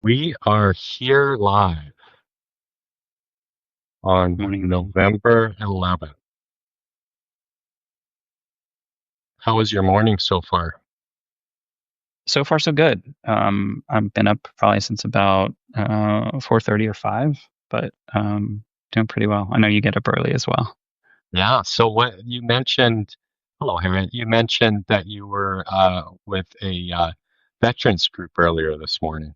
We are here live on Morning. November 11th. How was your morning so far? So far, so good. I've been up probably since about 4:30 or 5, but doing pretty well. I know you get up early as well. Yeah. So what you mentioned, hello, Harriet. You mentioned that you were with a veterans group earlier this morning.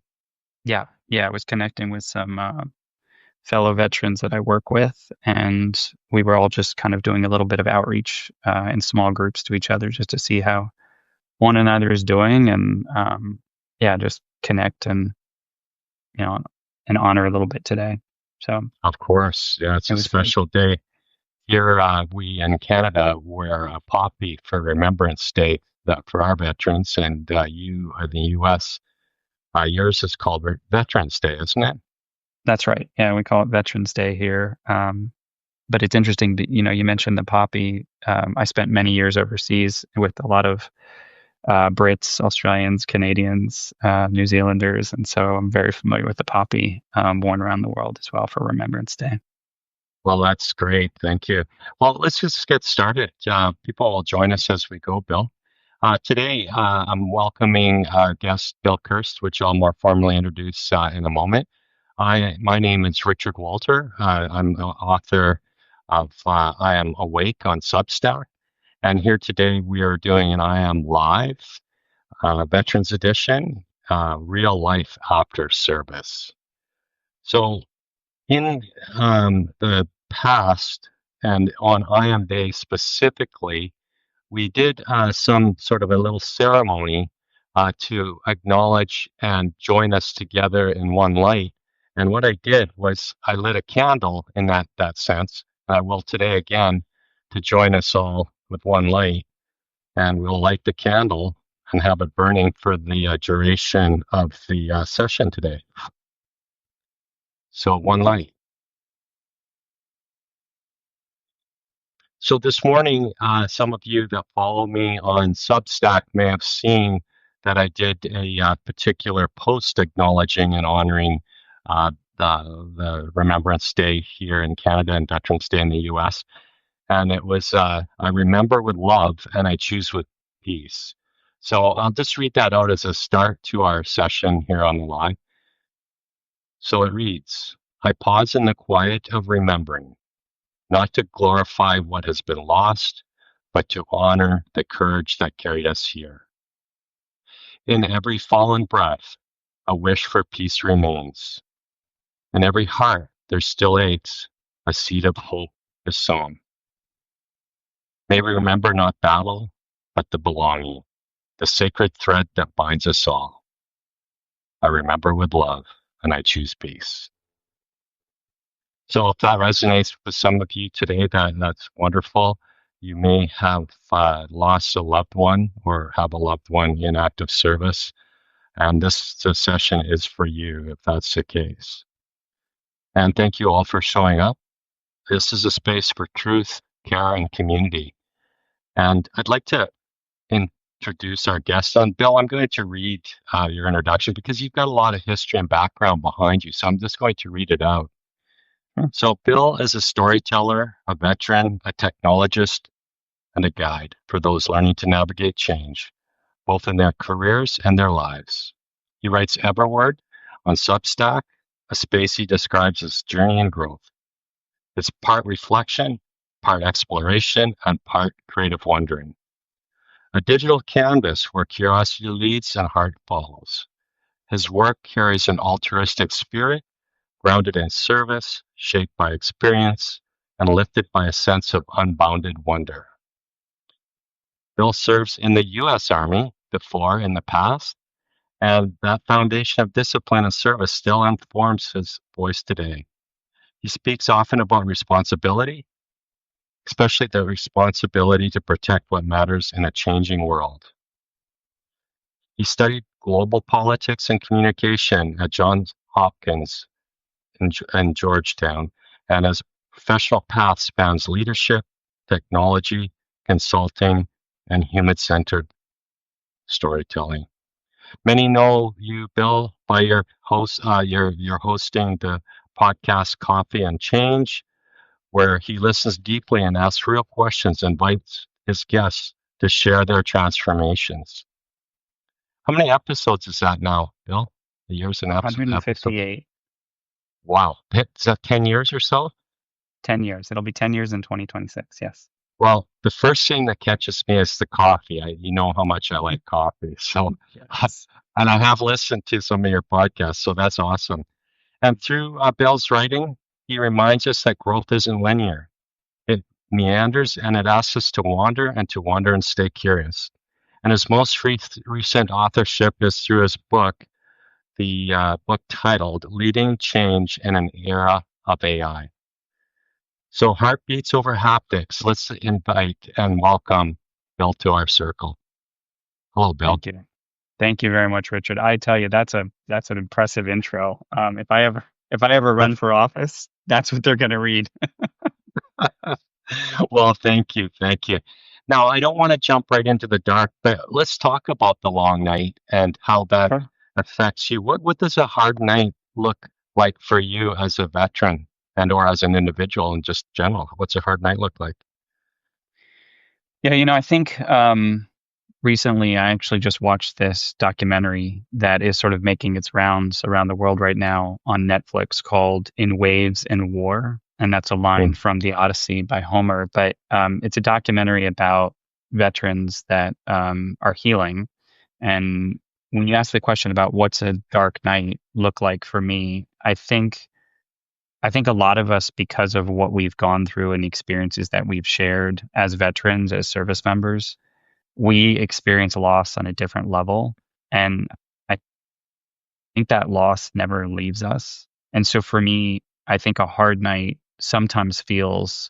Yeah, yeah. I was connecting with some fellow veterans that I work with, and we were all just kind of doing a little bit of outreach in small groups to each other just to see how one another is doing, and yeah, just connect and you know and honor a little bit today. So Of course. Yeah, it's it a was good. special day. Here, we in Canada wear a poppy for Remembrance Day that for our veterans, and you in the U.S., yours is called Veterans Day, isn't it? That's right. Yeah, we call it Veterans Day here. But it's interesting that, you mentioned the poppy. I spent many years overseas with a lot of Brits, Australians, Canadians, New Zealanders, and so I'm very familiar with the poppy worn around the world as well for Remembrance Day. Well, that's great. Thank you. Well, let's just get started. People will join us as we go, Bill. Today, I'm welcoming our guest, Bill Kirst, which I'll more formally introduce in a moment. My name is Richard Walter. I'm the author of I Am Awake on Substack. And here today, we are doing an I Am Live Veterans Edition, real life after service. So, in the past, and on I Am Day specifically, we did some sort of a little ceremony to acknowledge and join us together in one light. And what I did was I lit a candle in that sense. I will today again to join us all with one light, and we'll light the candle and have it burning for the duration of the session today. So one light. So this morning, some of you that follow me on Substack may have seen that I did a particular post acknowledging and honoring the Remembrance Day here in Canada and Veterans Day in the US. And it was, I remember with love and I choose with peace. So I'll just read that out as a start to our session here on the line. So it reads, I pause in the quiet of remembering, not to glorify what has been lost, but to honor the courage that carried us here. In every fallen breath, a wish for peace remains. In every heart, there still aches, a seed of hope is sown. May we remember not battle, but the belonging, the sacred thread that binds us all. I remember with love, and I choose peace. So if that resonates with some of you today, that's wonderful. You may have lost a loved one or have a loved one in active service, and this session is for you if that's the case. And thank you all for showing up. This is a space for truth, care, and community. And I'd like to introduce our guest. Bill, I'm going to read your introduction because you've got a lot of history and background behind you. So I'm just going to read it out. Sure. So Bill is a storyteller, a veteran, a technologist, and a guide for those learning to navigate change, both in their careers and their lives. He writes Everword on Substack, a space he describes as journey and growth. It's part reflection, part exploration, and part creative wondering. A digital canvas where curiosity leads and heart follows. His work carries an altruistic spirit, grounded in service, shaped by experience, and lifted by a sense of unbounded wonder. Bill serves in the U.S. Army before in the past, and that foundation of discipline and service still informs his voice today. He speaks often about responsibility, especially the responsibility to protect what matters in a changing world. He studied global politics and communication at Johns Hopkins in Georgetown, and his professional path spans leadership, technology, consulting, and human centered storytelling. Many know you, Bill, by your host. You're hosting the podcast Coffee and Change, where he listens deeply and asks real questions, invites his guests to share their transformations. How many episodes is that now, Bill? The years and episodes? 158, Wow. Is that 10 years or so? 10 years. It'll be 10 years in 2026. Yes. Well, the first thing that catches me is the coffee. You know how much I like coffee. So, Yes. and I have listened to some of your podcasts, so that's awesome. And through Bill's writing, he reminds us that growth isn't linear. It meanders and it asks us to wander and stay curious. And his most recent authorship is through his book, the book titled Leading Change in an Era of AI. So, heartbeats over haptics. Let's invite and welcome Bill to our circle. Hello, Bill. Thank you. Thank you very much, Richard. I tell you, that's an impressive intro. If I ever run for office, that's what they're going to read. Well, thank you. Thank you. Now, I don't want to jump right into the dark, but let's talk about the long night and how that Sure. affects you. What does a hard night look like for you as a veteran and or as an individual in just general? What's a hard night look like? Yeah, I think recently I actually just watched this documentary that is sort of making its rounds around the world right now on Netflix called In Waves and War. And that's a line Mm. from the Odyssey by Homer. But it's a documentary about veterans that are healing. And when you ask the question about what's a dark night look like for me, I think a lot of us, because of what we've gone through and the experiences that we've shared as veterans, as service members, we experience loss on a different level. And I think that loss never leaves us. And so for me, I think a hard night sometimes feels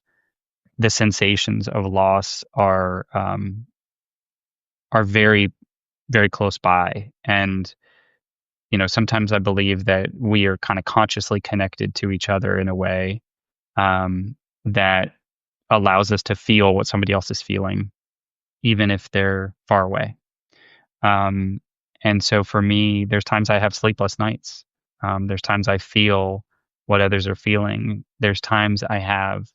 the sensations of loss are very, very close by. And sometimes I believe that we are kind of consciously connected to each other in a way that allows us to feel what somebody else is feeling, even if they're far away. Um, and so for me, there's times I have sleepless nights. There's times I feel what others are feeling. There's times I have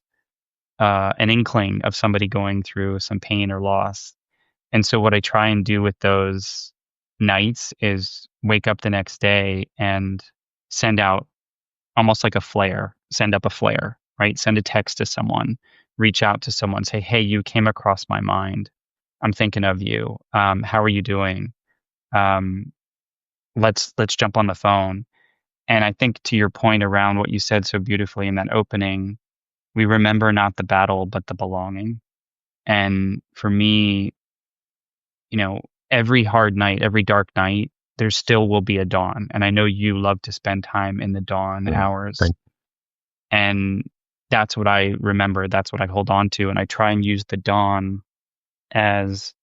an inkling of somebody going through some pain or loss. And so what I try and do with those nights is wake up the next day and send out almost like a flare, send up a flare, right? Send a text to someone, reach out to someone, say, hey, you came across my mind. I'm thinking of you. How are you doing? Um, let's jump on the phone. And I think to your point around what you said so beautifully in that opening, we remember not the battle, but the belonging. And for me, every hard night, every dark night, there still will be a dawn. And I know you love to spend time in the dawn Mm. hours. And that's what I remember. That's what I hold on to. And I try and use the dawn as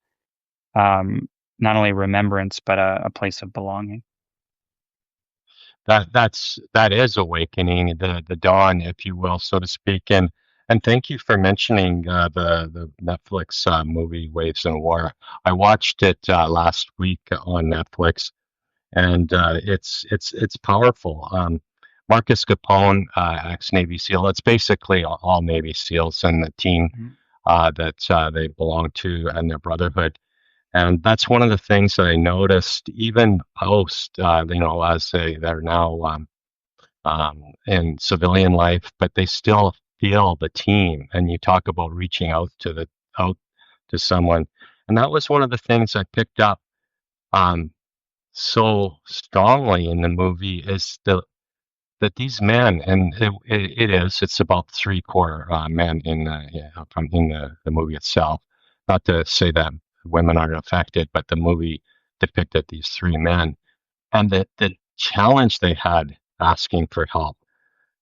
not only remembrance, but a place of belonging. That is awakening, the dawn, if you will, so to speak. And thank you for mentioning the Netflix movie Waves and War. I watched it last week on Netflix, and it's powerful. Marcus Capone, ex-Navy SEAL. It's basically all Navy SEALs and the team that they belong to and their brotherhood. And that's one of the things that I noticed, even post, as they're now in civilian life, but they still feel the team. And you talk about reaching out to someone, and that was one of the things I picked up so strongly in the movie is that these men, and it's about three-quarter men in the movie itself. Not to say that women aren't affected, but the movie depicted these three men and the challenge they had asking for help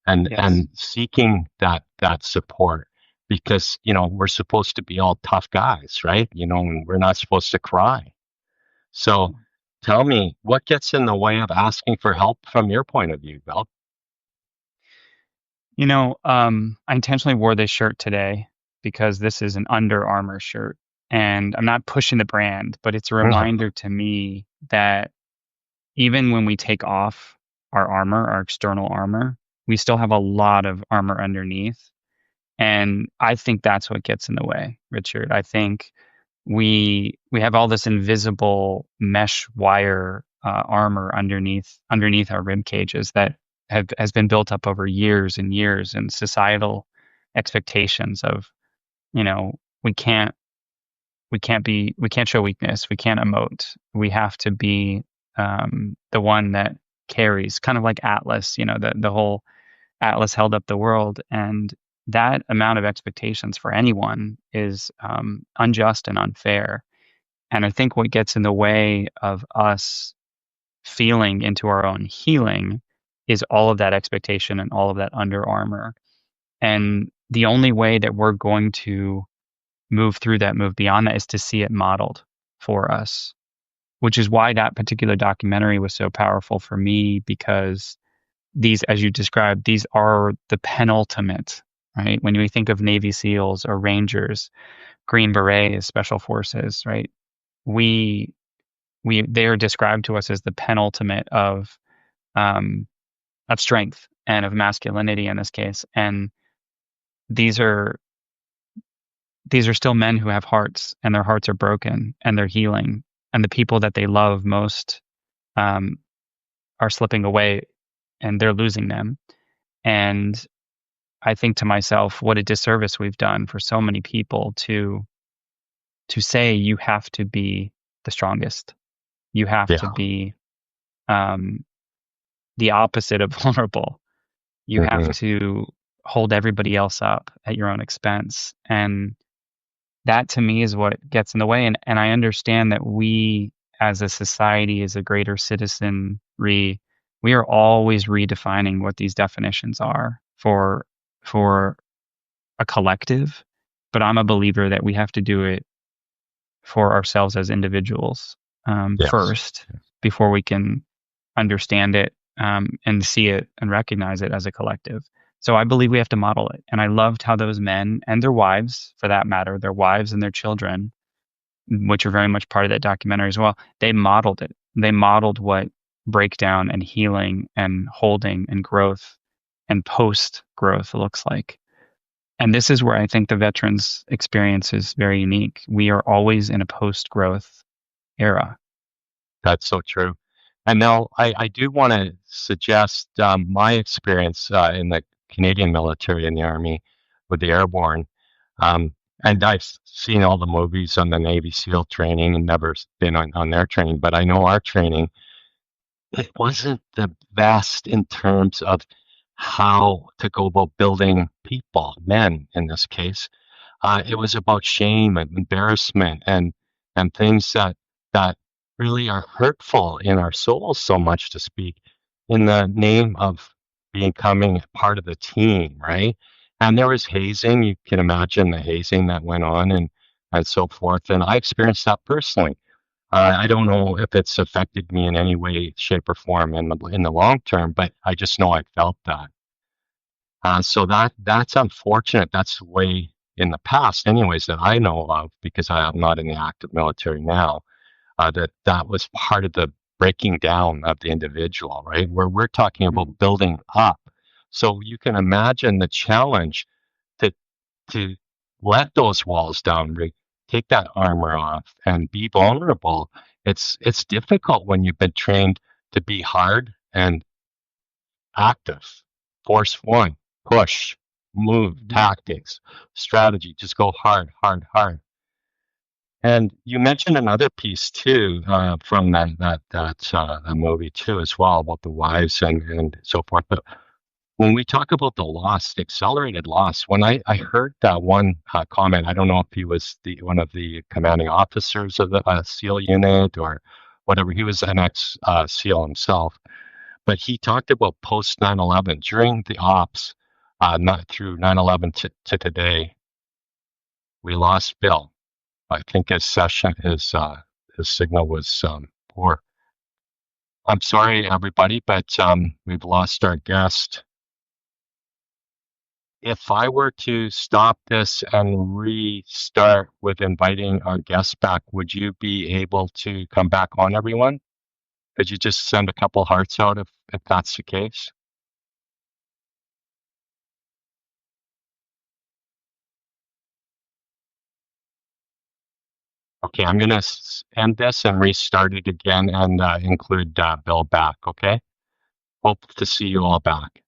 and Yes. and seeking that support because we're supposed to be all tough guys, right? And we're not supposed to cry. So tell me, what gets in the way of asking for help from your point of view, Bill? I intentionally wore this shirt today because this is an Under Armour shirt. And I'm not pushing the brand, but it's a reminder to me that even when we take off our armor, our external armor, we still have a lot of armor underneath. And I think that's what gets in the way, Richard. I think we have all this invisible mesh wire armor underneath our rib cages that has been built up over years and years, and societal expectations of, you know, we can't we can't show weakness, we can't emote, we have to be the one that carries, kind of like Atlas, the whole Atlas held up the world. And that amount of expectations for anyone is unjust and unfair. And I think what gets in the way of us feeling into our own healing is all of that expectation and all of that under armor. And the only way that we're going to move through that, move beyond that, is to see it modeled for us, which is why that particular documentary was so powerful for me, because these, as you described, these are the penultimate, right? When we think of Navy SEALs or Rangers, Green Berets, Special Forces, right? We they are described to us as the penultimate um, of strength and of masculinity in this case. And these are still men who have hearts, and their hearts are broken, and they're healing, and the people that they love most um, are slipping away, and they're losing them. And I think to myself, what a disservice we've done for so many people to say you have to be the strongest, you have to Yeah. be um, the opposite of vulnerable, you have Hmm. to hold everybody else up at your own expense. And that to me is what gets in the way. And I understand that we as a society, as a greater citizenry, we are always redefining what these definitions are for a collective. But I'm a believer that we have to do it for ourselves as individuals Yes. first, before we can understand it and see it and recognize it as a collective. So I believe we have to model it. And I loved how those men and their wives, for that matter, their wives and their children, which are very much part of that documentary as well, they modeled it. They modeled what breakdown and healing and holding and growth and post growth looks like. And this is where I think the veterans experience is very unique. We are always in a post growth era. That's so true. And now I do want to suggest my experience in the Canadian military in the Army with the airborne. Um, and I've seen all the movies on the Navy SEAL training and never been on their training, but I know our training, it wasn't the best in terms of how to go about building people, men in this case. It was about shame and embarrassment and things that really are hurtful in our souls, so much to speak, in the name of becoming part of the team, right? And there was hazing. You can imagine the hazing that went on and so forth. And I experienced that personally. I don't know if it's affected me in any way, shape, or form in the long term, but I just know I felt that. So that's unfortunate. That's the way in the past, anyways, that I know of, because I am not in the active military now. That was part of the breaking down of the individual, right? Where we're talking Mm. about building up. So you can imagine the challenge to to let those walls down, take that armor off, and be vulnerable. It's difficult when you've been trained to be hard and active, force one, push, move, Mhm. tactics, strategy, just go hard, hard, hard. And you mentioned another piece too, from that movie too, as well, about the wives and so forth. But when we talk about the loss, the accelerated loss, when I heard that one comment, I don't know if he was the one of the commanding officers of the SEAL unit or whatever. He was an ex SEAL himself, but he talked about post 9/11 during the ops, not through 9/11 to today. We lost Bill. I think his signal was poor. I'm sorry, everybody, but we've lost our guest. If I were to stop this and restart with inviting our guest back, would you be able to come back on, everyone? Could you just send a couple hearts out if that's the case? Okay, I'm going to end this and restart it again and include Bill back, okay? Hope to see you all back.